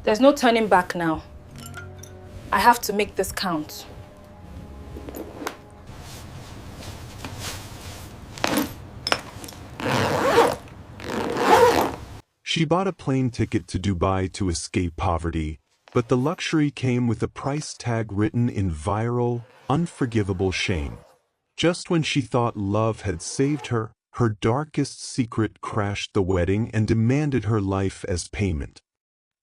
There's no turning back now. I have to make this count. She bought a plane ticket to Dubai to escape poverty, but the luxury came with a price tag written in viral, unforgivable shame. Just when she thought love had saved her, her darkest secret crashed the wedding and demanded her life as payment.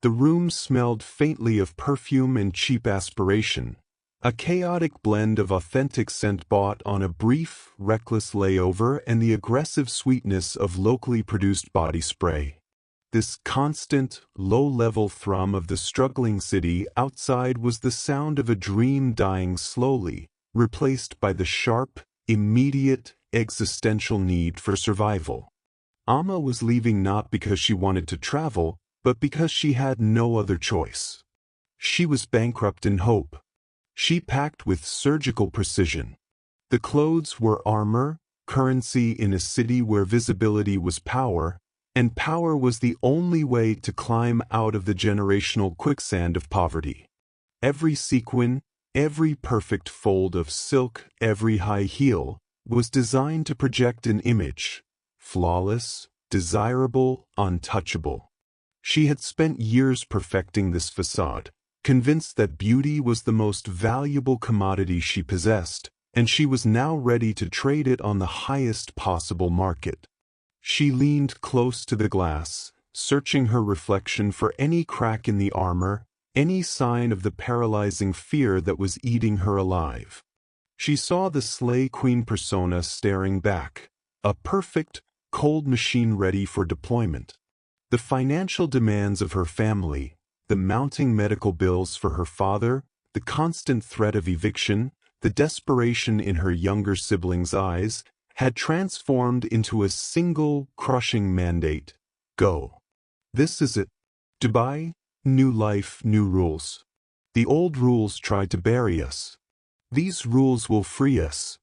The room smelled faintly of perfume and cheap aspiration, a chaotic blend of authentic scent bought on a brief, reckless layover and the aggressive sweetness of locally produced body spray. This constant, low-level thrum of the struggling city outside was the sound of a dream dying slowly, replaced by the sharp, immediate, existential need for survival. Amma was leaving not because she wanted to travel, but because she had no other choice. She was bankrupt in hope. She packed with surgical precision. The clothes were armor, currency in a city where visibility was power, and power was the only way to climb out of the generational quicksand of poverty. Every sequin, every perfect fold of silk, every high heel, was designed to project an image, flawless, desirable, untouchable. She had spent years perfecting this facade, convinced that beauty was the most valuable commodity she possessed, and she was now ready to trade it on the highest possible market. She leaned close to the glass, searching her reflection for any crack in the armor, any sign of the paralyzing fear that was eating her alive. She saw the Slay Queen persona staring back, a perfect, cold machine ready for deployment. The financial demands of her family, the mounting medical bills for her father, the constant threat of eviction, the desperation in her younger siblings' eyes, had transformed into a single, crushing mandate: go. This is it. Dubai, new life, new rules. The old rules tried to bury us. These rules will free us.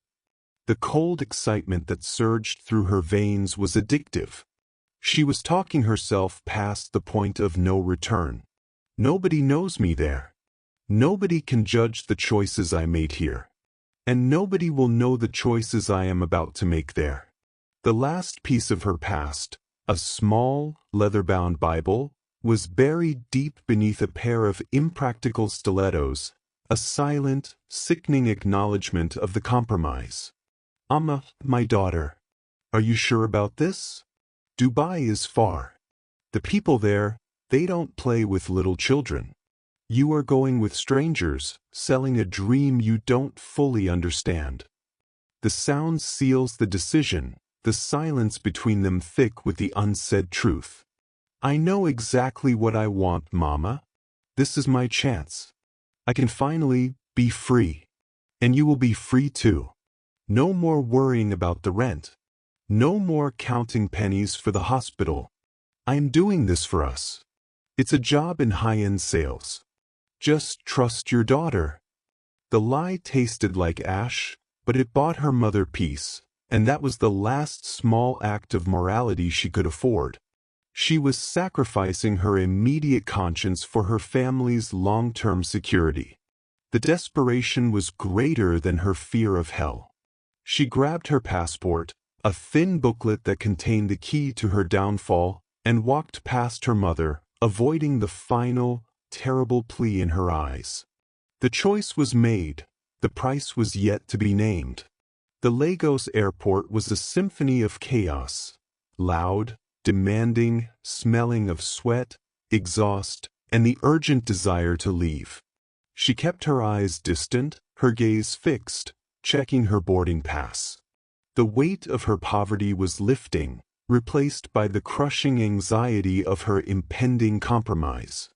The cold excitement that surged through her veins was addictive. She was talking herself past the point of no return. Nobody knows me there. Nobody can judge the choices I made here. And nobody will know the choices I am about to make there. The last piece of her past, a small, leather-bound Bible, was buried deep beneath a pair of impractical stilettos, a silent, sickening acknowledgement of the compromise. Amma, my daughter, are you sure about this? Dubai is far. The people there, they don't play with little children. You are going with strangers, selling a dream you don't fully understand. The sound seals the decision, the silence between them thick with the unsaid truth. I know exactly what I want, Mama. This is my chance. I can finally be free. And you will be free too. No more worrying about the rent. No more counting pennies for the hospital. I am doing this for us. It's a job in high-end sales. Just trust your daughter. The lie tasted like ash, but it bought her mother peace, and that was the last small act of morality she could afford. She was sacrificing her immediate conscience for her family's long-term security. The desperation was greater than her fear of hell. She grabbed her passport, a thin booklet that contained the key to her downfall, and walked past her mother, avoiding the final, terrible plea in her eyes. The choice was made. The price was yet to be named. The Lagos airport was a symphony of chaos. Loud, demanding, smelling of sweat, exhaust, and the urgent desire to leave. She kept her eyes distant, her gaze fixed, checking her boarding pass. The weight of her poverty was lifting, replaced by the crushing anxiety of her impending compromise.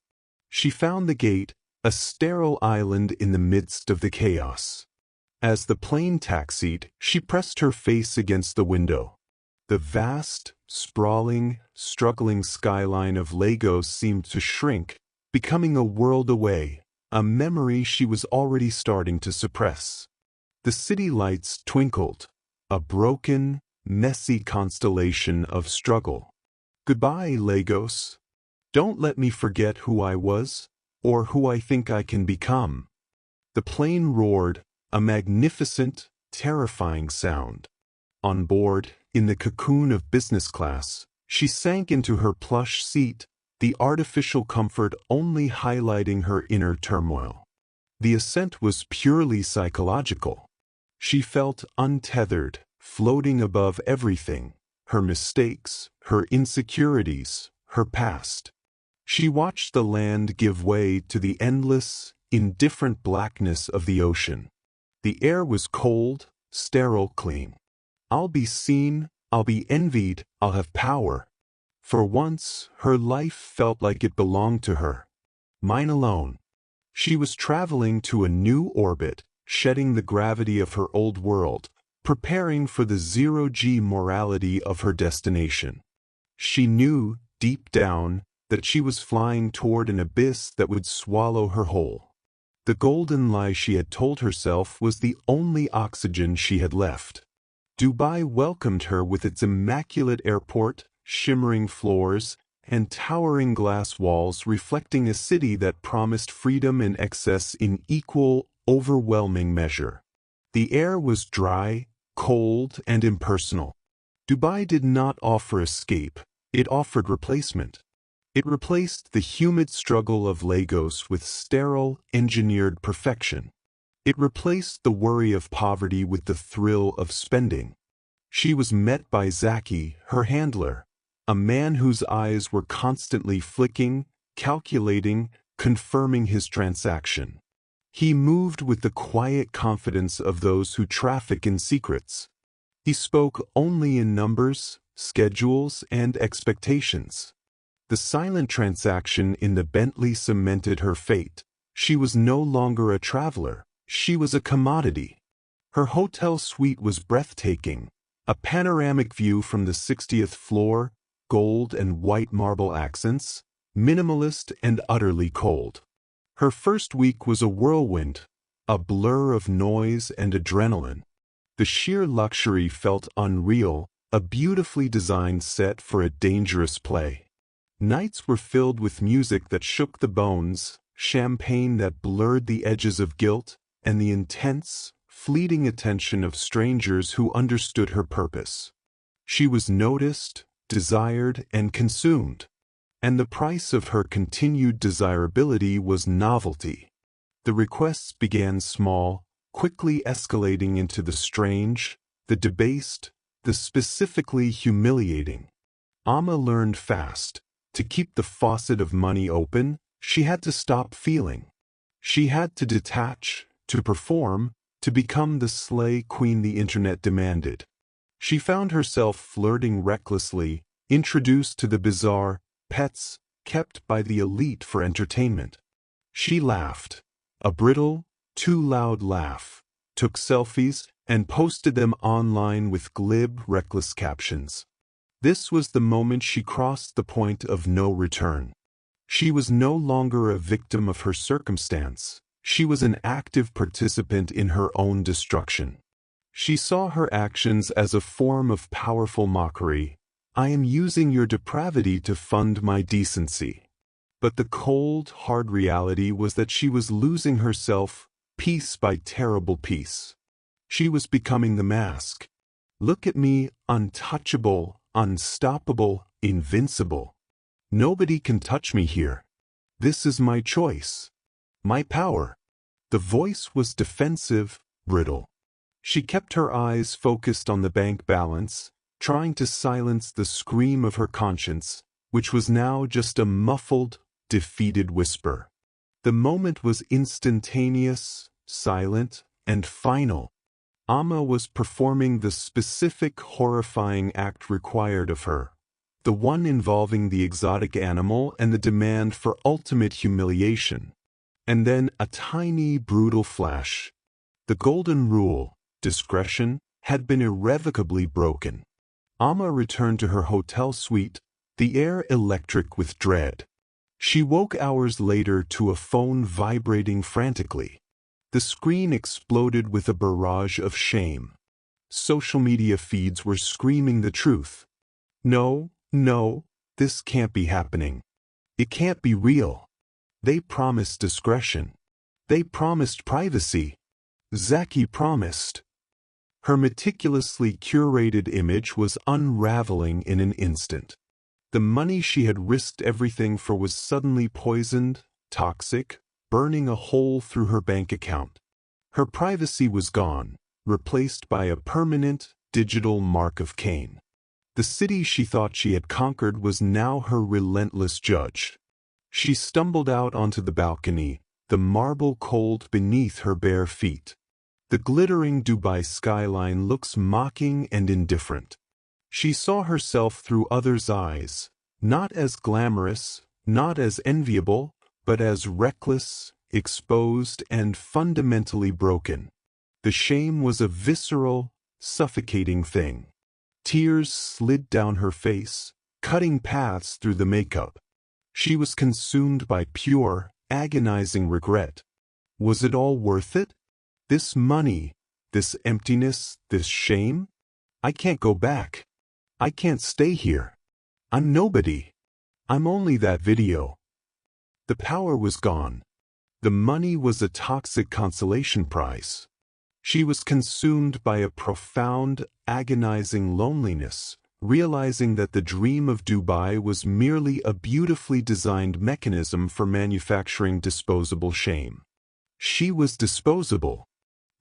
She found the gate, a sterile island in the midst of the chaos. As the plane taxied, she pressed her face against the window. The vast, sprawling, struggling skyline of Lagos seemed to shrink, becoming a world away, a memory she was already starting to suppress. The city lights twinkled, a broken, messy constellation of struggle. Goodbye, Lagos. Don't let me forget who I was, or who I think I can become. The plane roared, a magnificent, terrifying sound. On board, in the cocoon of business class, she sank into her plush seat, the artificial comfort only highlighting her inner turmoil. The ascent was purely psychological. She felt untethered, floating above everything, her mistakes, her insecurities, her past. She watched the land give way to the endless, indifferent blackness of the ocean. The air was cold, sterile clean. I'll be seen, I'll be envied, I'll have power. For once, her life felt like it belonged to her. Mine alone. She was traveling to a new orbit, shedding the gravity of her old world, preparing for the zero-G morality of her destination. She knew, deep down, that she was flying toward an abyss that would swallow her whole. The golden lie she had told herself was the only oxygen she had left. Dubai welcomed her with its immaculate airport, shimmering floors, and towering glass walls reflecting a city that promised freedom and excess in equal, overwhelming measure. The air was dry, cold, and impersonal. Dubai did not offer escape, it offered replacement. It replaced the humid struggle of Lagos with sterile, engineered perfection. It replaced the worry of poverty with the thrill of spending. She was met by Zaki, her handler, a man whose eyes were constantly flicking, calculating, confirming his transaction. He moved with the quiet confidence of those who traffic in secrets. He spoke only in numbers, schedules, and expectations. The silent transaction in the Bentley cemented her fate. She was no longer a traveler, she was a commodity. Her hotel suite was breathtaking, a panoramic view from the 60th floor, gold and white marble accents, minimalist and utterly cold. Her first week was a whirlwind, a blur of noise and adrenaline. The sheer luxury felt unreal, a beautifully designed set for a dangerous play. Nights were filled with music that shook the bones, champagne that blurred the edges of guilt, and the intense, fleeting attention of strangers who understood her purpose. She was noticed, desired, and consumed. And the price of her continued desirability was novelty. The requests began small, quickly escalating into the strange, the debased, the specifically humiliating. Amma learned fast. To keep the faucet of money open, she had to stop feeling. She had to detach, to perform, to become the slay queen the internet demanded. She found herself flirting recklessly, introduced to the bizarre pets kept by the elite for entertainment. She laughed, a brittle, too loud laugh, took selfies, and posted them online with glib, reckless captions. This was the moment she crossed the point of no return. She was no longer a victim of her circumstance. She was an active participant in her own destruction. She saw her actions as a form of powerful mockery. I am using your depravity to fund my decency. But the cold, hard reality was that she was losing herself, piece by terrible piece. She was becoming the mask. Look at me, untouchable, unstoppable, invincible. Nobody can touch me here. This is my choice. My power. The voice was defensive, brittle. She kept her eyes focused on the bank balance, trying to silence the scream of her conscience, which was now just a muffled, defeated whisper. The moment was instantaneous, silent, and final. Amma was performing the specific horrifying act required of her, the one involving the exotic animal and the demand for ultimate humiliation. And then a tiny, brutal flash. The golden rule, discretion, had been irrevocably broken. Amma returned to her hotel suite, the air electric with dread. She woke hours later to a phone vibrating frantically. The screen exploded with a barrage of shame. Social media feeds were screaming the truth. No, this can't be happening. It can't be real. They promised discretion. They promised privacy. Zaki promised. Her meticulously curated image was unraveling in an instant. The money she had risked everything for was suddenly poisoned, toxic, burning a hole through her bank account. Her privacy was gone, replaced by a permanent, digital mark of Cain. The city she thought she had conquered was now her relentless judge. She stumbled out onto the balcony, the marble cold beneath her bare feet. The glittering Dubai skyline looks mocking and indifferent. She saw herself through others' eyes, not as glamorous, not as enviable, but as reckless, exposed, and fundamentally broken. The shame was a visceral, suffocating thing. Tears slid down her face, cutting paths through the makeup. She was consumed by pure, agonizing regret. Was it all worth it? This money, this emptiness, this shame? I can't go back. I can't stay here. I'm nobody. I'm only that video. The power was gone. The money was a toxic consolation prize. She was consumed by a profound, agonizing loneliness, realizing that the dream of Dubai was merely a beautifully designed mechanism for manufacturing disposable shame. She was disposable.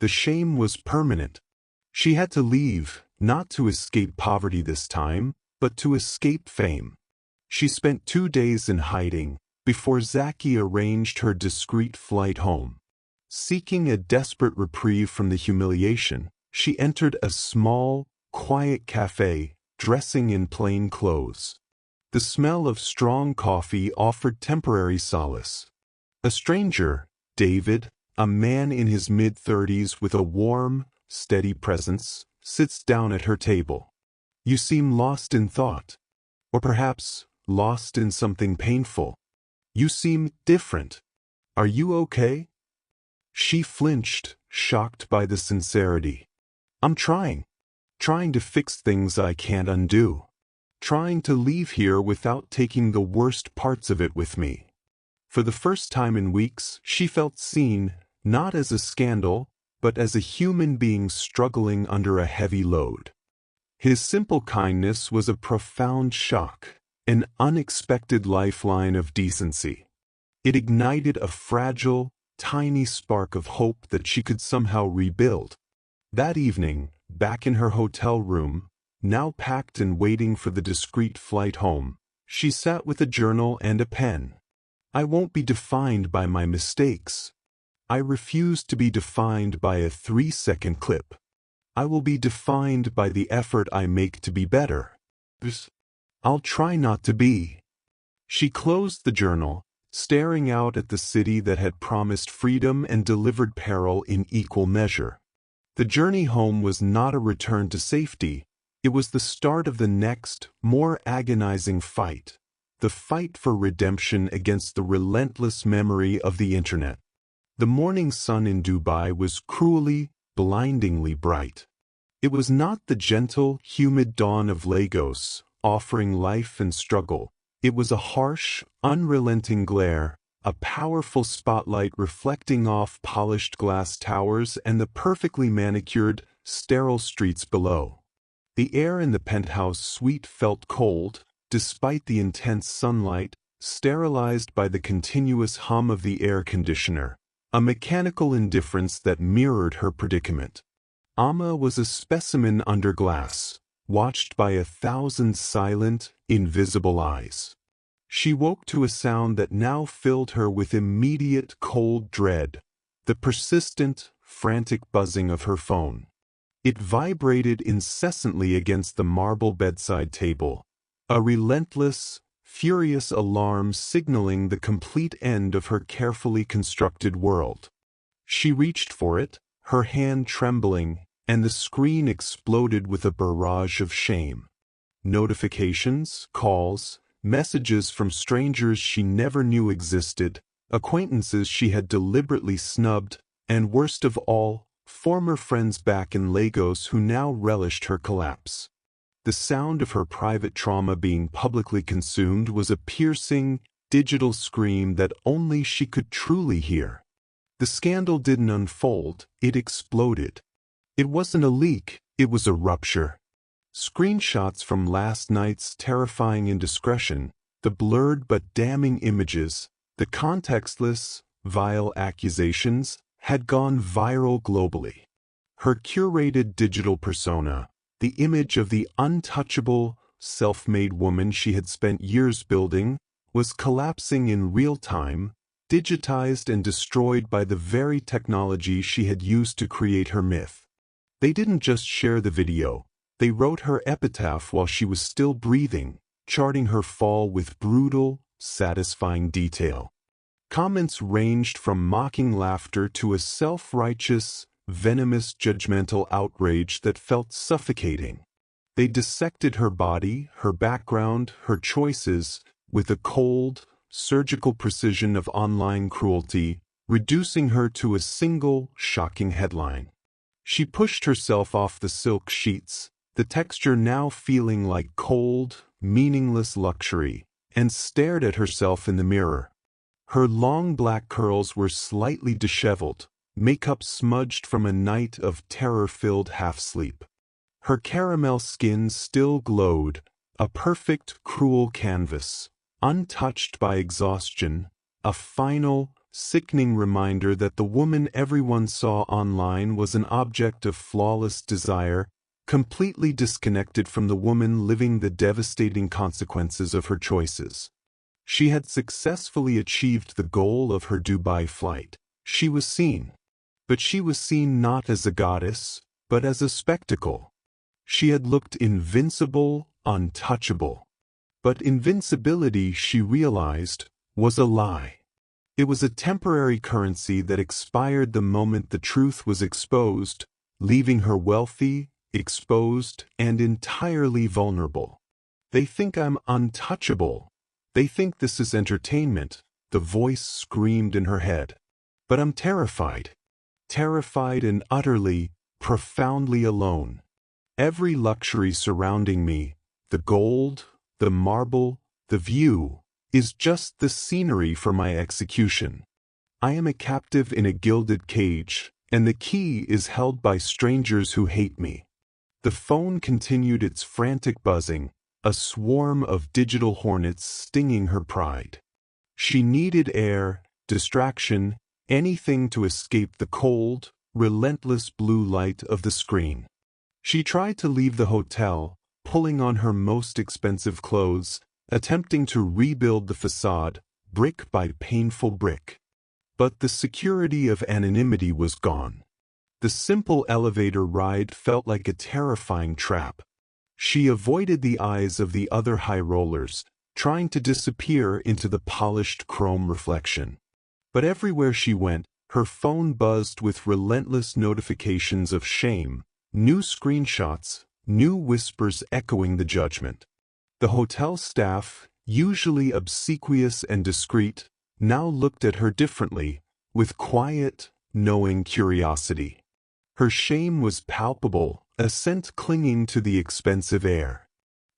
The shame was permanent. She had to leave, not to escape poverty this time, but to escape fame. She spent 2 days in hiding, before Zaki arranged her discreet flight home. Seeking a desperate reprieve from the humiliation, she entered a small, quiet cafe, dressing in plain clothes. The smell of strong coffee offered temporary solace. A stranger, David, a man in his mid-30s with a warm, steady presence, sits down at her table. You seem lost in thought. Or perhaps, lost in something painful. You seem different. Are you okay? She flinched, shocked by the sincerity. I'm trying to fix things I can't undo. Trying to leave here without taking the worst parts of it with me. For the first time in weeks, she felt seen, not as a scandal, but as a human being struggling under a heavy load. His simple kindness was a profound shock, an unexpected lifeline of decency. It ignited a fragile, tiny spark of hope that she could somehow rebuild. That evening, back in her hotel room, now packed and waiting for the discreet flight home, she sat with a journal and a pen. I won't be defined by my mistakes. I refuse to be defined by a 3-second clip. I will be defined by the effort I make to be better. I'll try not to be. She closed the journal, staring out at the city that had promised freedom and delivered peril in equal measure. The journey home was not a return to safety. It was the start of the next, more agonizing fight. The fight for redemption against the relentless memory of the internet. The morning sun in Dubai was cruelly, blindingly bright. It was not the gentle, humid dawn of Lagos, offering life and struggle. It was a harsh, unrelenting glare, a powerful spotlight reflecting off polished glass towers and the perfectly manicured, sterile streets below. The air in the penthouse suite felt cold, despite the intense sunlight, sterilized by the continuous hum of the air conditioner, a mechanical indifference that mirrored her predicament. Amma was a specimen under glass, watched by 1,000 silent, invisible eyes. She woke to a sound that now filled her with immediate cold dread, the persistent, frantic buzzing of her phone. It vibrated incessantly against the marble bedside table, a relentless, furious alarm signaling the complete end of her carefully constructed world. She reached for it, her hand trembling, and the screen exploded with a barrage of shame. Notifications, calls, messages from strangers she never knew existed, acquaintances she had deliberately snubbed, and worst of all, former friends back in Lagos who now relished her collapse. The sound of her private trauma being publicly consumed was a piercing, digital scream that only she could truly hear. The scandal didn't unfold, it exploded. It wasn't a leak, it was a rupture. Screenshots from last night's terrifying indiscretion, the blurred but damning images, the contextless, vile accusations, had gone viral globally. Her curated digital persona, the image of the untouchable, self-made woman she had spent years building, was collapsing in real time, digitized and destroyed by the very technology she had used to create her myth. They didn't just share the video, they wrote her epitaph while she was still breathing, charting her fall with brutal, satisfying detail. Comments ranged from mocking laughter to a self-righteous, venomous judgmental outrage that felt suffocating. They dissected her body, her background, her choices, with a cold, surgical precision of online cruelty, reducing her to a single, shocking headline. She pushed herself off the silk sheets, the texture now feeling like cold, meaningless luxury, and stared at herself in the mirror. Her long black curls were slightly disheveled, makeup smudged from a night of terror-filled half-sleep. Her caramel skin still glowed, a perfect, cruel canvas, untouched by exhaustion, a final, sickening reminder that the woman everyone saw online was an object of flawless desire, completely disconnected from the woman living the devastating consequences of her choices. She had successfully achieved the goal of her Dubai flight. She was seen. But she was seen not as a goddess, but as a spectacle. She had looked invincible, untouchable. But invincibility, she realized, was a lie. It was a temporary currency that expired the moment the truth was exposed, leaving her wealthy, exposed, and entirely vulnerable. They think I'm untouchable. They think this is entertainment, the voice screamed in her head. But I'm terrified. Terrified and utterly, profoundly alone. Every luxury surrounding me, the gold, the marble, the view, is just the scenery for my execution. I am a captive in a gilded cage, and the key is held by strangers who hate me. The phone continued its frantic buzzing, a swarm of digital hornets stinging her pride. She needed air, distraction, anything to escape the cold, relentless blue light of the screen. She tried to leave the hotel, pulling on her most expensive clothes, attempting to rebuild the facade, brick by painful brick. But the security of anonymity was gone. The simple elevator ride felt like a terrifying trap. She avoided the eyes of the other high rollers, trying to disappear into the polished chrome reflection. But everywhere she went, her phone buzzed with relentless notifications of shame, new screenshots, new whispers echoing the judgment. The hotel staff, usually obsequious and discreet, now looked at her differently, with quiet, knowing curiosity. Her shame was palpable, a scent clinging to the expensive air.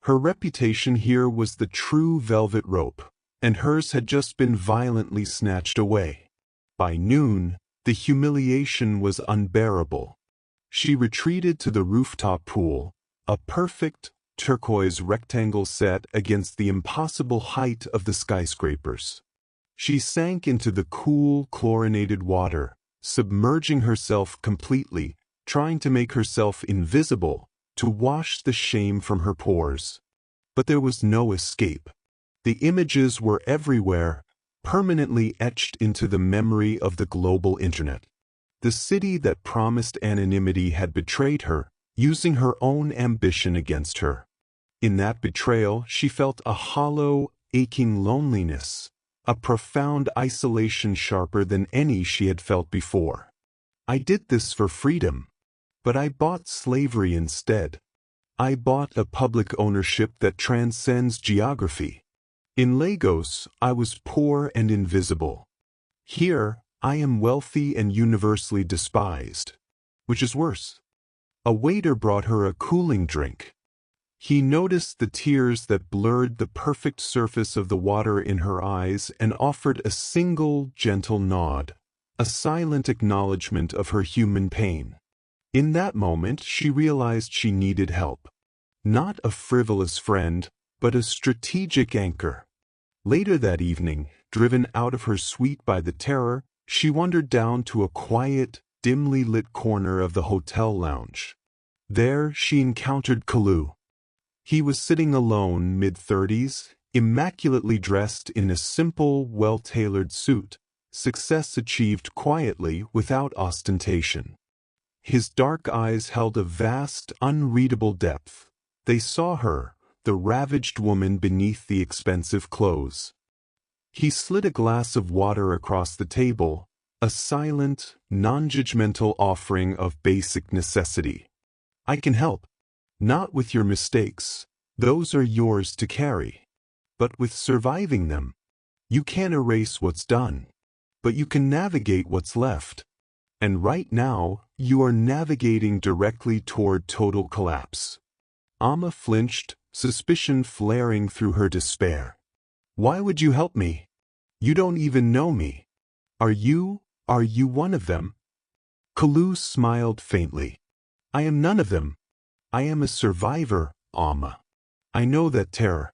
Her reputation here was the true velvet rope, and hers had just been violently snatched away. By noon, the humiliation was unbearable. She retreated to the rooftop pool, a perfect, turquoise rectangle set against the impossible height of the skyscrapers. She sank into the cool, chlorinated water, submerging herself completely, trying to make herself invisible, to wash the shame from her pores. But there was no escape. The images were everywhere, permanently etched into the memory of the global internet. The city that promised anonymity had betrayed her, using her own ambition against her. In that betrayal, she felt a hollow, aching loneliness, a profound isolation sharper than any she had felt before. I did this for freedom, but I bought slavery instead. I bought a public ownership that transcends geography. In Lagos, I was poor and invisible. Here, I am wealthy and universally despised. Which is worse? A waiter brought her a cooling drink. He noticed the tears that blurred the perfect surface of the water in her eyes and offered a single gentle nod, a silent acknowledgement of her human pain. In that moment she realized she needed help. Not a frivolous friend, but a strategic anchor. Later that evening, driven out of her suite by the terror, she wandered down to a quiet, dimly lit corner of the hotel lounge. There she encountered Kalu. He was sitting alone, mid-30s, immaculately dressed in a simple, well-tailored suit, success achieved quietly without ostentation. His dark eyes held a vast, unreadable depth. They saw her, the ravaged woman beneath the expensive clothes. He slid a glass of water across the table, a silent, non-judgmental offering of basic necessity. "I can help. Not with your mistakes, those are yours to carry. But with surviving them. You can't erase what's done. But you can navigate what's left. And right now, you are navigating directly toward total collapse." Amma flinched, suspicion flaring through her despair. "Why would you help me? You don't even know me. Are you one of them?" Kalu smiled faintly. "I am none of them. I am a survivor, Amma. I know that terror.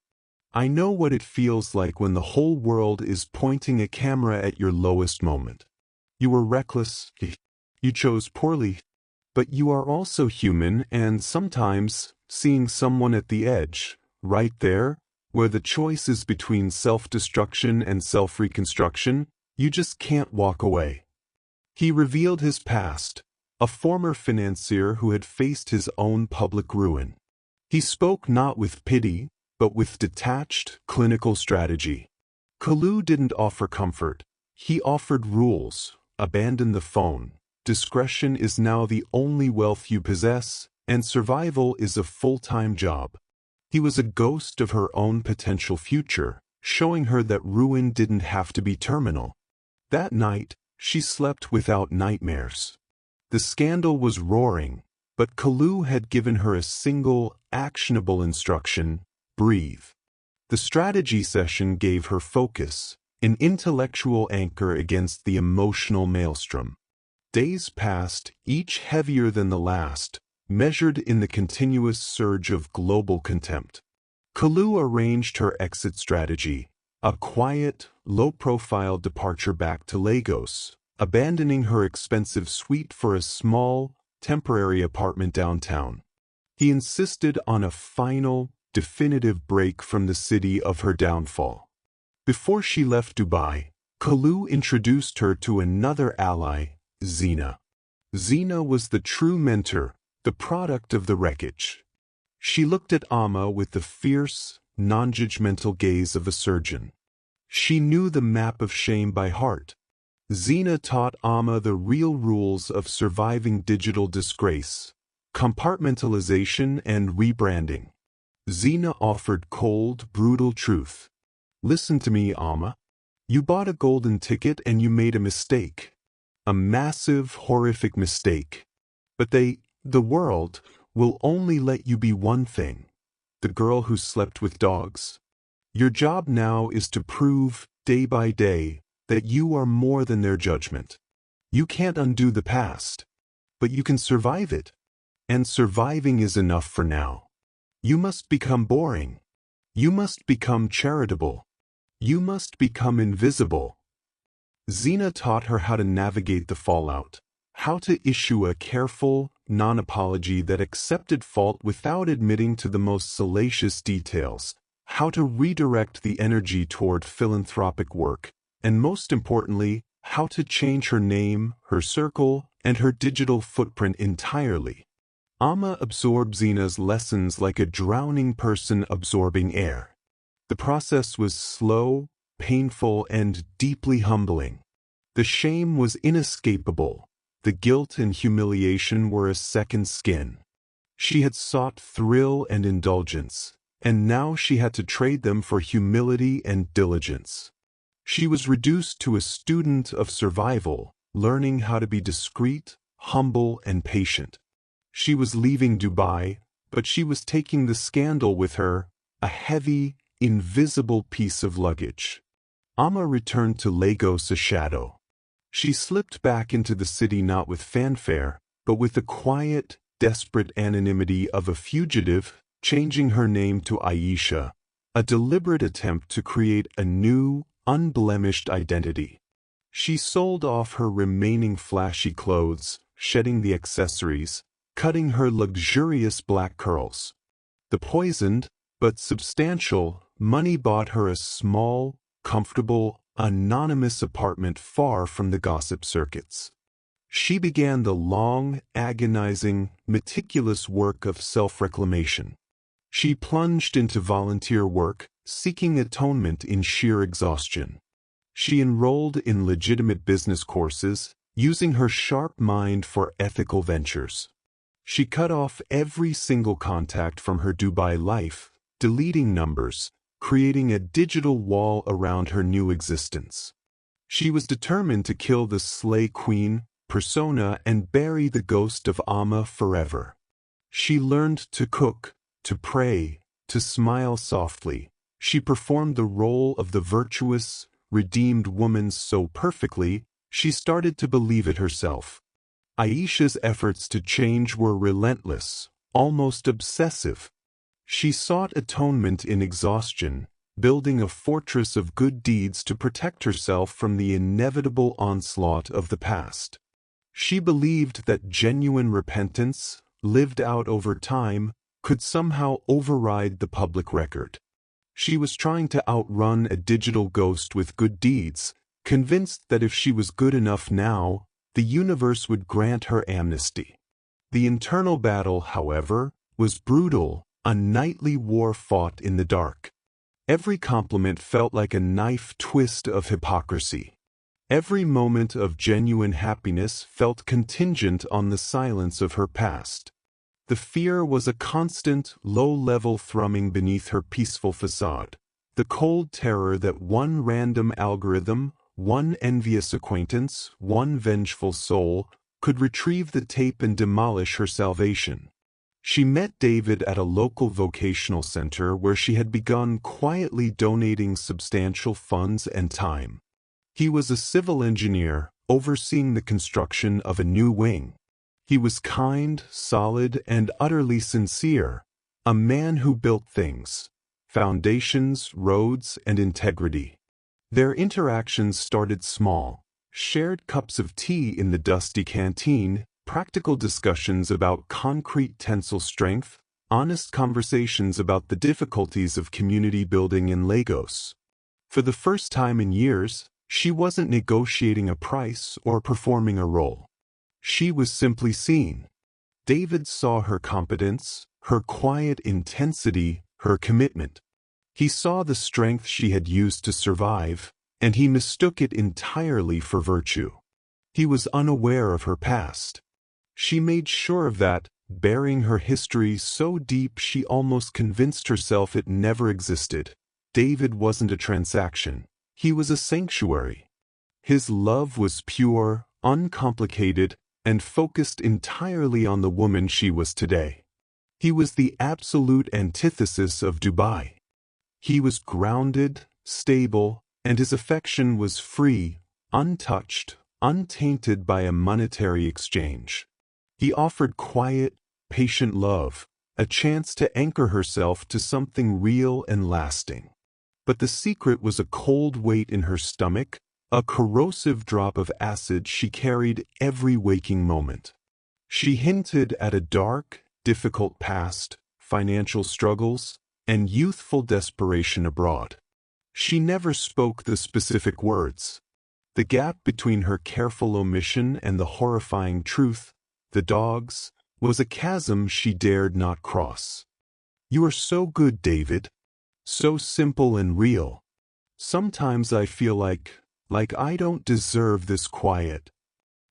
I know what it feels like when the whole world is pointing a camera at your lowest moment. You were reckless. You chose poorly. But you are also human, and sometimes, seeing someone at the edge, right there, where the choice is between self-destruction and self-reconstruction, you just can't walk away." He revealed his past, a former financier who had faced his own public ruin. He spoke not with pity, but with detached, clinical strategy. Kalu didn't offer comfort. He offered rules. Abandon the phone. Discretion is now the only wealth you possess, and survival is a full-time job. He was a ghost of her own potential future, showing her that ruin didn't have to be terminal. That night, she slept without nightmares. The scandal was roaring, but Kalu had given her a single, actionable instruction: breathe. The strategy session gave her focus, an intellectual anchor against the emotional maelstrom. Days passed, each heavier than the last, measured in the continuous surge of global contempt. Kalu arranged her exit strategy, a quiet, low-profile departure back to Lagos, abandoning her expensive suite for a small, temporary apartment downtown. He insisted on a final, definitive break from the city of her downfall. Before she left Dubai, Kalu introduced her to another ally, Zina. Zina was the true mentor, the product of the wreckage. She looked at Amma with the fierce, non-judgmental gaze of a surgeon. She knew the map of shame by heart. Zina taught Amma the real rules of surviving digital disgrace, compartmentalization and rebranding. Zina offered cold, brutal truth. "Listen to me, Amma. You bought a golden ticket and you made a mistake. A massive, horrific mistake. But the world, will only let you be one thing: the girl who slept with dogs. Your job now is to prove, day by day, that you are more than their judgment. You can't undo the past, but you can survive it. And surviving is enough for now. You must become boring. You must become charitable. You must become invisible." Zina taught her how to navigate the fallout, how to issue a careful, non-apology that accepted fault without admitting to the most salacious details, how to redirect the energy toward philanthropic work, and most importantly, how to change her name, her circle, and her digital footprint entirely. Amma absorbed Zina's lessons like a drowning person absorbing air. The process was slow, painful, and deeply humbling. The shame was inescapable. The guilt and humiliation were a second skin. She had sought thrill and indulgence, and now she had to trade them for humility and diligence. She was reduced to a student of survival, learning how to be discreet, humble, and patient. She was leaving Dubai, but she was taking the scandal with her, a heavy, invisible piece of luggage. Amma returned to Lagos a shadow. She slipped back into the city not with fanfare, but with the quiet, desperate anonymity of a fugitive, changing her name to Aisha, a deliberate attempt to create a new, unblemished identity. She sold off her remaining flashy clothes, shedding the accessories, cutting her luxurious black curls. The poisoned, but substantial, money bought her a small, comfortable, anonymous apartment far from the gossip circuits. She began the long, agonizing, meticulous work of self-reclamation. She plunged into volunteer work, seeking atonement in sheer exhaustion. She enrolled in legitimate business courses, using her sharp mind for ethical ventures. She cut off every single contact from her Dubai life, deleting numbers, creating a digital wall around her new existence. She was determined to kill the slay queen persona and bury the ghost of Amma forever. She learned to cook, to pray, to smile softly. She performed the role of the virtuous, redeemed woman so perfectly, she started to believe it herself. Aisha's efforts to change were relentless, almost obsessive. She sought atonement in exhaustion, building a fortress of good deeds to protect herself from the inevitable onslaught of the past. She believed that genuine repentance, lived out over time, could somehow override the public record. She was trying to outrun a digital ghost with good deeds, convinced that if she was good enough now, the universe would grant her amnesty. The internal battle, however, was brutal, a nightly war fought in the dark. Every compliment felt like a knife twist of hypocrisy. Every moment of genuine happiness felt contingent on the silence of her past. The fear was a constant, low-level thrumming beneath her peaceful facade, the cold terror that one random algorithm, one envious acquaintance, one vengeful soul, could retrieve the tape and demolish her salvation. She met David at a local vocational center where she had begun quietly donating substantial funds and time. He was a civil engineer, overseeing the construction of a new wing. He was kind, solid, and utterly sincere, a man who built things, foundations, roads, and integrity. Their interactions started small, shared cups of tea in the dusty canteen, practical discussions about concrete tensile strength, honest conversations about the difficulties of community building in Lagos. For the first time in years, she wasn't negotiating a price or performing a role. She was simply seen. David saw her competence, her quiet intensity, her commitment. He saw the strength she had used to survive, and he mistook it entirely for virtue. He was unaware of her past. She made sure of that, burying her history so deep she almost convinced herself it never existed. David wasn't a transaction. He was a sanctuary. His love was pure, uncomplicated, and focused entirely on the woman she was today. He was the absolute antithesis of Dubai. He was grounded, stable, and his affection was free, untouched, untainted by a monetary exchange. He offered quiet, patient love, a chance to anchor herself to something real and lasting. But the secret was a cold weight in her stomach, a corrosive drop of acid she carried every waking moment. She hinted at a dark, difficult past, financial struggles, and youthful desperation abroad. She never spoke the specific words. The gap between her careful omission and the horrifying truth, the dogs, was a chasm she dared not cross. "You are so good, David. So simple and real. Sometimes I feel like I don't deserve this quiet.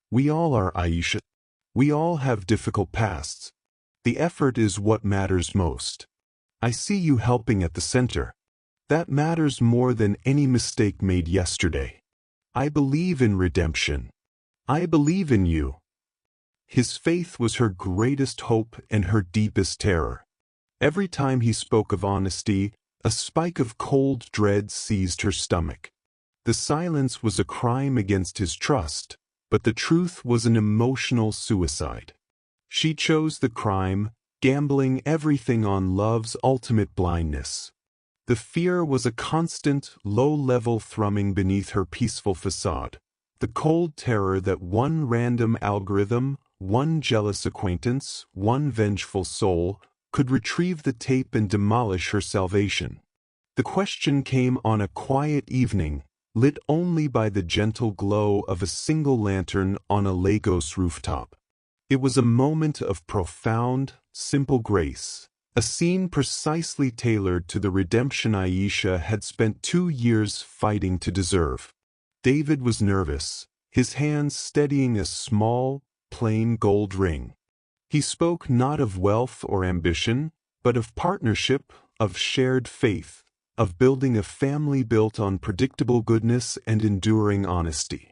We all are, Aisha. We all have difficult pasts. The effort is what matters most. I see you helping at the center. That matters more than any mistake made yesterday. I believe in redemption. I believe in you." His faith was her greatest hope and her deepest terror. Every time he spoke of honesty, a spike of cold dread seized her stomach. The silence was a crime against his trust, but the truth was an emotional suicide. She chose the crime, gambling everything on love's ultimate blindness. The fear was a constant, low-level thrumming beneath her peaceful facade. The cold terror that one random algorithm, one jealous acquaintance, one vengeful soul, could retrieve the tape and demolish her salvation. The question came on a quiet evening, lit only by the gentle glow of a single lantern on a Lagos rooftop. It was a moment of profound, simple grace, a scene precisely tailored to the redemption Aisha had spent 2 years fighting to deserve. David was nervous, his hands steadying a small, plain gold ring. He spoke not of wealth or ambition, but of partnership, of shared faith, of building a family built on predictable goodness and enduring honesty.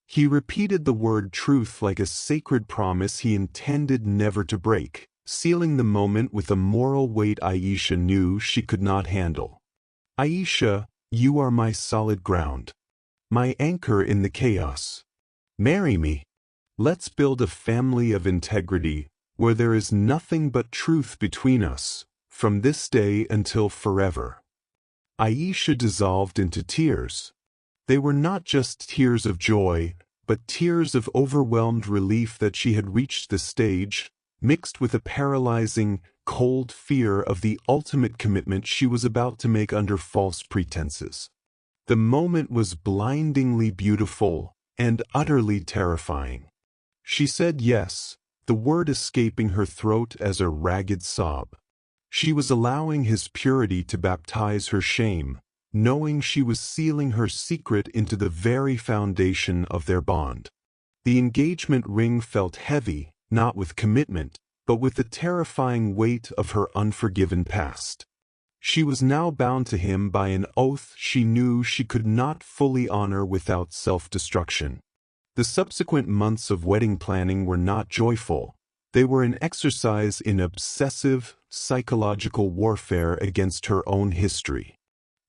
He repeated the word truth like a sacred promise he intended never to break, sealing the moment with a moral weight Aisha knew she could not handle. Aisha, you are my solid ground, my anchor in the chaos. Marry me. Let's build a family of integrity, where there is nothing but truth between us, from this day until forever. Aisha dissolved into tears. They were not just tears of joy, but tears of overwhelmed relief that she had reached the stage, mixed with a paralyzing, cold fear of the ultimate commitment she was about to make under false pretenses. The moment was blindingly beautiful and utterly terrifying. She said yes, the word escaping her throat as a ragged sob. She was allowing his purity to baptize her shame, knowing she was sealing her secret into the very foundation of their bond. The engagement ring felt heavy, not with commitment, but with the terrifying weight of her unforgiven past. She was now bound to him by an oath she knew she could not fully honor without self-destruction. The subsequent months of wedding planning were not joyful. They were an exercise in obsessive, psychological warfare against her own history.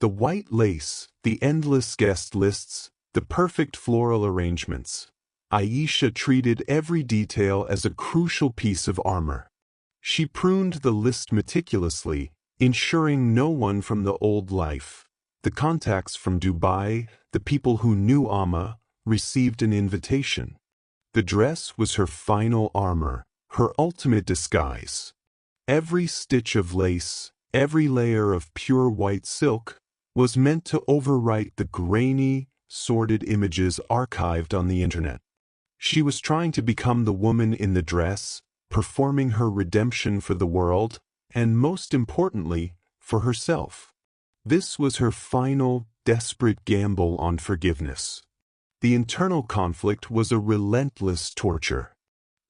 The white lace, the endless guest lists, the perfect floral arrangements. Aisha treated every detail as a crucial piece of armor. She pruned the list meticulously, ensuring no one from the old life, the contacts from Dubai, the people who knew Amma, received an invitation. The dress was her final armor, her ultimate disguise. Every stitch of lace, every layer of pure white silk, was meant to overwrite the grainy, sordid images archived on the internet. She was trying to become the woman in the dress, performing her redemption for the world, and most importantly, for herself. This was her final, desperate gamble on forgiveness. The internal conflict was a relentless torture.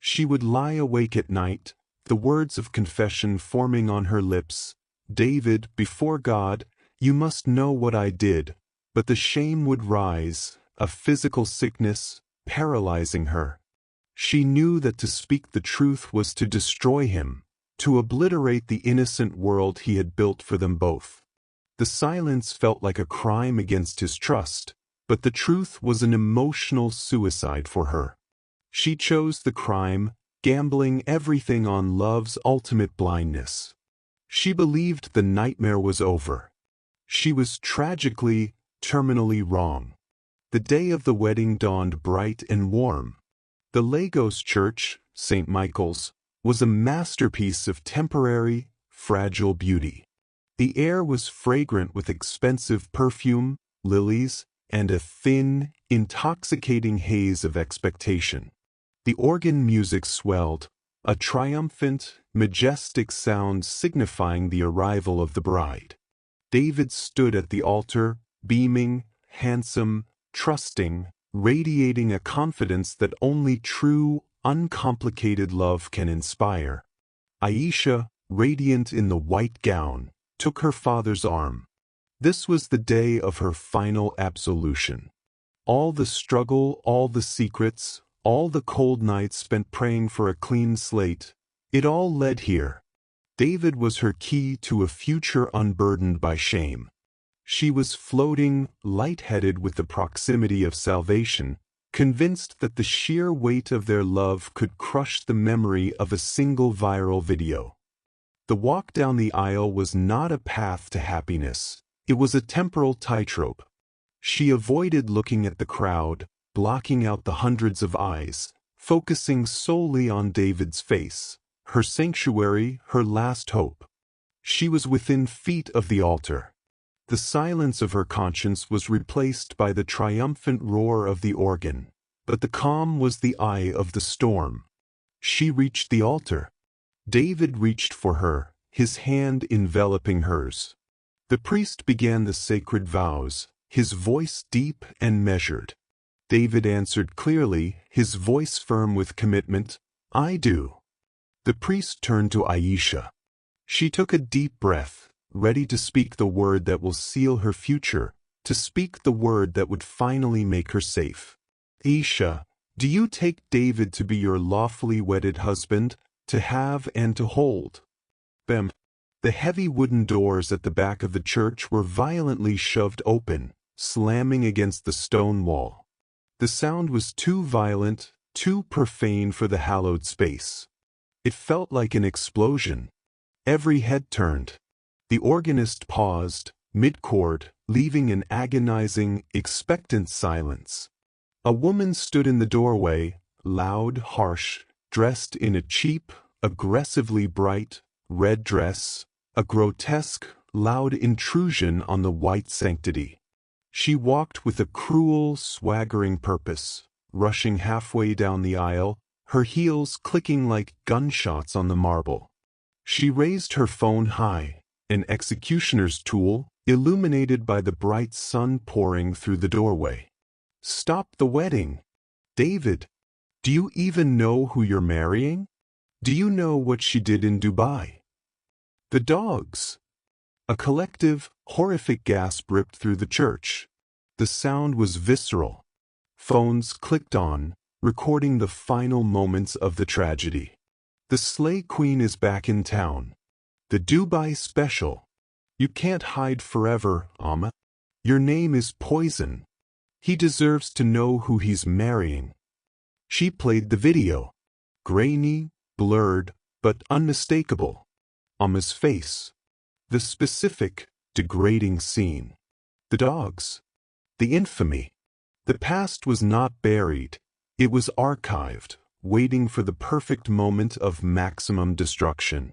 She would lie awake at night, the words of confession forming on her lips. David, before God, you must know what I did, but the shame would rise, a physical sickness, paralyzing her. She knew that to speak the truth was to destroy him, to obliterate the innocent world he had built for them both. The silence felt like a crime against his trust, but the truth was an emotional suicide for her. She chose the crime, gambling everything on love's ultimate blindness. She believed the nightmare was over. She was tragically, terminally wrong. The day of the wedding dawned bright and warm. The Lagos church, St. Michael's, was a masterpiece of temporary, fragile beauty. The air was fragrant with expensive perfume, lilies, and a thin, intoxicating haze of expectation. The organ music swelled, a triumphant, majestic sound signifying the arrival of the bride. David stood at the altar, beaming, handsome, trusting, radiating a confidence that only true, uncomplicated love can inspire. Aisha, radiant in the white gown, took her father's arm. This was the day of her final absolution. All the struggle, all the secrets, all the cold nights spent praying for a clean slate, it all led here. David was her key to a future unburdened by shame. She was floating, light-headed with the proximity of salvation, convinced that the sheer weight of their love could crush the memory of a single viral video. The walk down the aisle was not a path to happiness. It was a temporal tightrope. She avoided looking at the crowd, blocking out the hundreds of eyes, focusing solely on David's face, her sanctuary, her last hope. She was within feet of the altar. The silence of her conscience was replaced by the triumphant roar of the organ, but the calm was the eye of the storm. She reached the altar. David reached for her, his hand enveloping hers. The priest began the sacred vows, his voice deep and measured. David answered clearly, his voice firm with commitment, "I do." The priest turned to Aisha. She took a deep breath, ready to speak the word that will seal her future, to speak the word that would finally make her safe. "Aisha, do you take David to be your lawfully wedded husband, to have and to hold?" Bam! The heavy wooden doors at the back of the church were violently shoved open, slamming against the stone wall. The sound was too violent, too profane for the hallowed space. It felt like an explosion. Every head turned. The organist paused, mid-chord, leaving an agonizing, expectant silence. A woman stood in the doorway, loud, harsh, dressed in a cheap, aggressively bright, red dress, a grotesque, loud intrusion on the white sanctity. She walked with a cruel, swaggering purpose, rushing halfway down the aisle, her heels clicking like gunshots on the marble. She raised her phone high, an executioner's tool, illuminated by the bright sun pouring through the doorway. "Stop the wedding! David, do you even know who you're marrying? Do you know what she did in Dubai?" The dogs! A collective, horrific gasp ripped through the church. The sound was visceral. Phones clicked on, recording the final moments of the tragedy. The Slay Queen is back in town. The Dubai special. You can't hide forever, Amma. Your name is poison. He deserves to know who he's marrying. She played the video. Grainy, blurred, but unmistakable. Amma's face. The specific, degrading scene. The dogs. The infamy. The past was not buried. It was archived, waiting for the perfect moment of maximum destruction.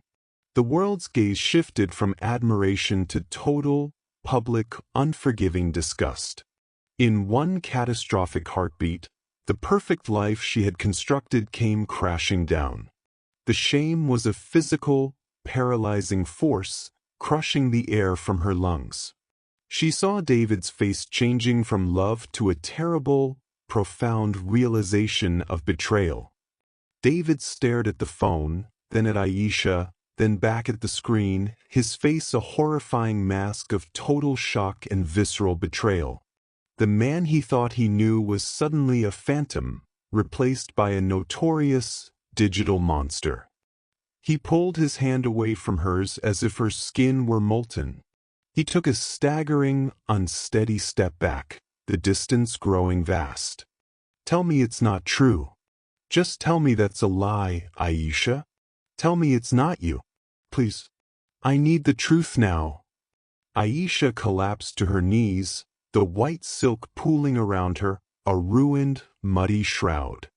The world's gaze shifted from admiration to total, public, unforgiving disgust. In one catastrophic heartbeat, the perfect life she had constructed came crashing down. The shame was a physical, paralyzing force, crushing the air from her lungs. She saw David's face changing from love to a terrible, profound realization of betrayal. David stared at the phone, then at Aisha, then back at the screen, his face a horrifying mask of total shock and visceral betrayal. The man he thought he knew was suddenly a phantom, replaced by a notorious, digital monster. He pulled his hand away from hers as if her skin were molten. He took a staggering, unsteady step back, the distance growing vast. "Tell me it's not true. Just tell me that's a lie, Aisha. Tell me it's not you. Please. I need the truth now." Aisha collapsed to her knees, the white silk pooling around her, a ruined, muddy shroud.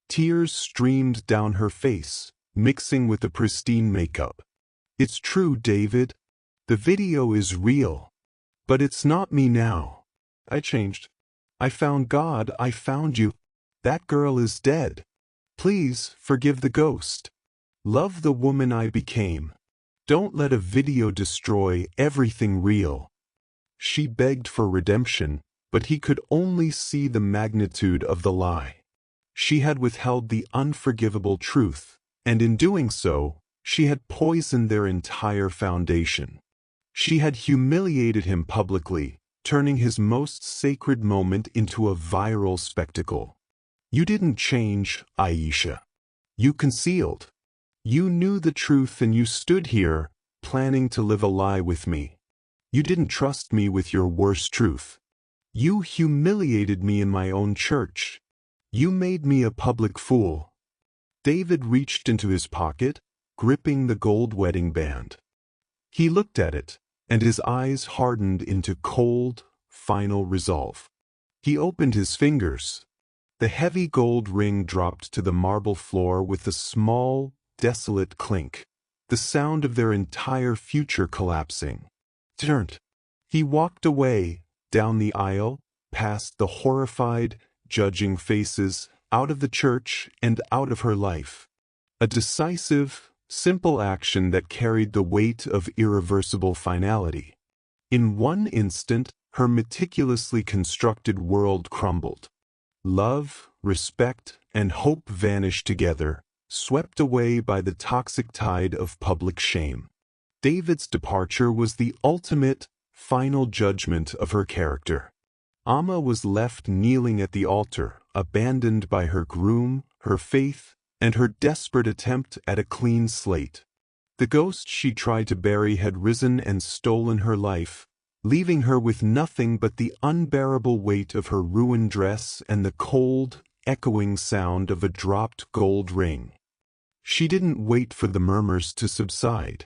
Tears streamed down her face, mixing with the pristine makeup. "It's true, David. The video is real. But it's not me now. I changed. I found God, I found you. That girl is dead. Please forgive the ghost. Love the woman I became. Don't let a video destroy everything real." She begged for redemption, but he could only see the magnitude of the lie. She had withheld the unforgivable truth, and in doing so, she had poisoned their entire foundation. She had humiliated him publicly, turning his most sacred moment into a viral spectacle. "You didn't change, Aisha. You concealed. You knew the truth and you stood here, planning to live a lie with me. You didn't trust me with your worst truth. You humiliated me in my own church. You made me a public fool. David reached into his pocket, gripping the gold wedding band. He looked at it, and his eyes hardened into cold, final resolve. He opened his fingers. The heavy gold ring dropped to the marble floor with a small, desolate clink, the sound of their entire future collapsing. Turned. He walked away, down the aisle, past the horrified, judging faces, out of the church and out of her life. A decisive, simple action that carried the weight of irreversible finality. In one instant, her meticulously constructed world crumbled. Love, respect, and hope vanished together, swept away by the toxic tide of public shame. David's departure was the ultimate, final judgment of her character. Amma was left kneeling at the altar, abandoned by her groom, her faith, and her desperate attempt at a clean slate. The ghost she tried to bury had risen and stolen her life, leaving her with nothing but the unbearable weight of her ruined dress and the cold, echoing sound of a dropped gold ring. She didn't wait for the murmurs to subside.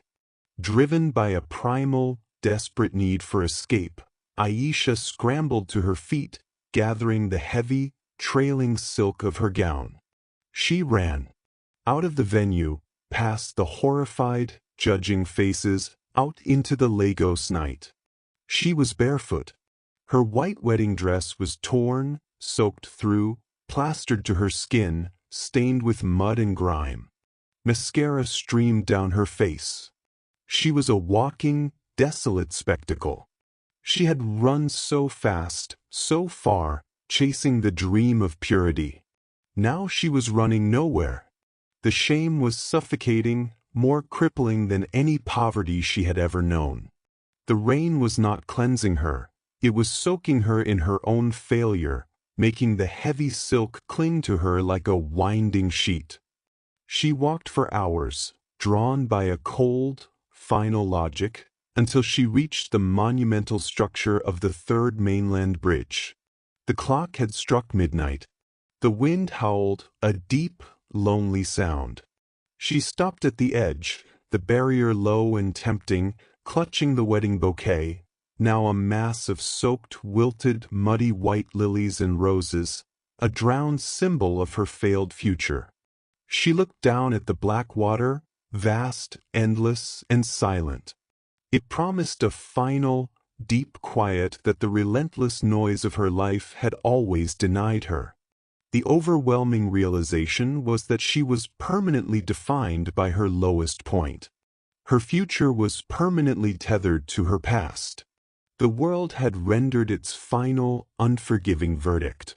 Driven by a primal, desperate need for escape, Aisha scrambled to her feet, gathering the heavy, trailing silk of her gown. She ran. Out of the venue, past the horrified, judging faces, out into the Lagos night. She was barefoot. Her white wedding dress was torn, soaked through, plastered to her skin, stained with mud and grime. Mascara streamed down her face. She was a walking, desolate spectacle. She had run so fast, so far, chasing the dream of purity. Now she was running nowhere. The shame was suffocating, more crippling than any poverty she had ever known. The rain was not cleansing her, it was soaking her in her own failure, making the heavy silk cling to her like a winding sheet. She walked for hours, drawn by a cold, final logic, until she reached the monumental structure of the Third Mainland Bridge. The clock had struck midnight. The wind howled, a deep, lonely sound. She stopped at the edge, the barrier low and tempting, clutching the wedding bouquet, now a mass of soaked, wilted, muddy white lilies and roses, a drowned symbol of her failed future. She looked down at the black water, vast, endless, and silent. It promised a final, deep quiet that the relentless noise of her life had always denied her. The overwhelming realization was that she was permanently defined by her lowest point. Her future was permanently tethered to her past. The world had rendered its final, unforgiving verdict.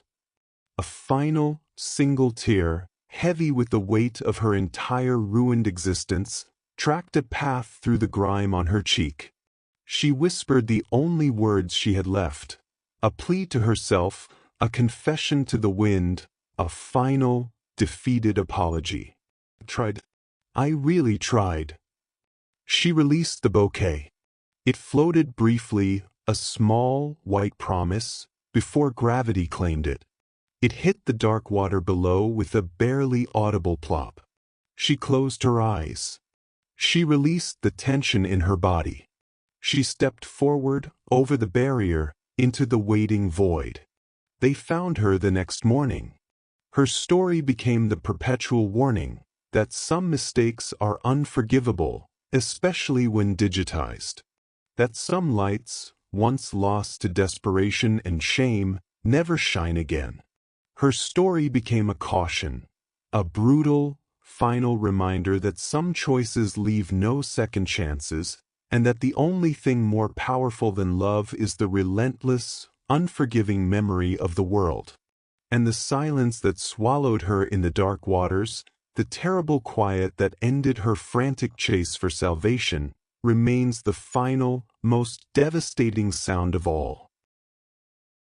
A final, single tear, heavy with the weight of her entire ruined existence, tracked a path through the grime on her cheek. She whispered the only words she had left, a plea to herself, a confession to the wind, a final, defeated apology. I really tried. She released the bouquet. It floated briefly, a small, white promise, before gravity claimed it. It hit the dark water below with a barely audible plop. She closed her eyes. She released the tension in her body. She stepped forward, over the barrier, into the waiting void. They found her the next morning. Her story became the perpetual warning that some mistakes are unforgivable, especially when digitized. That some lights, once lost to desperation and shame, never shine again. Her story became a caution, a brutal, final reminder that some choices leave no second chances, and that the only thing more powerful than love is the relentless, unforgiving memory of the world. And the silence that swallowed her in the dark waters, the terrible quiet that ended her frantic chase for salvation, remains the final, most devastating sound of all.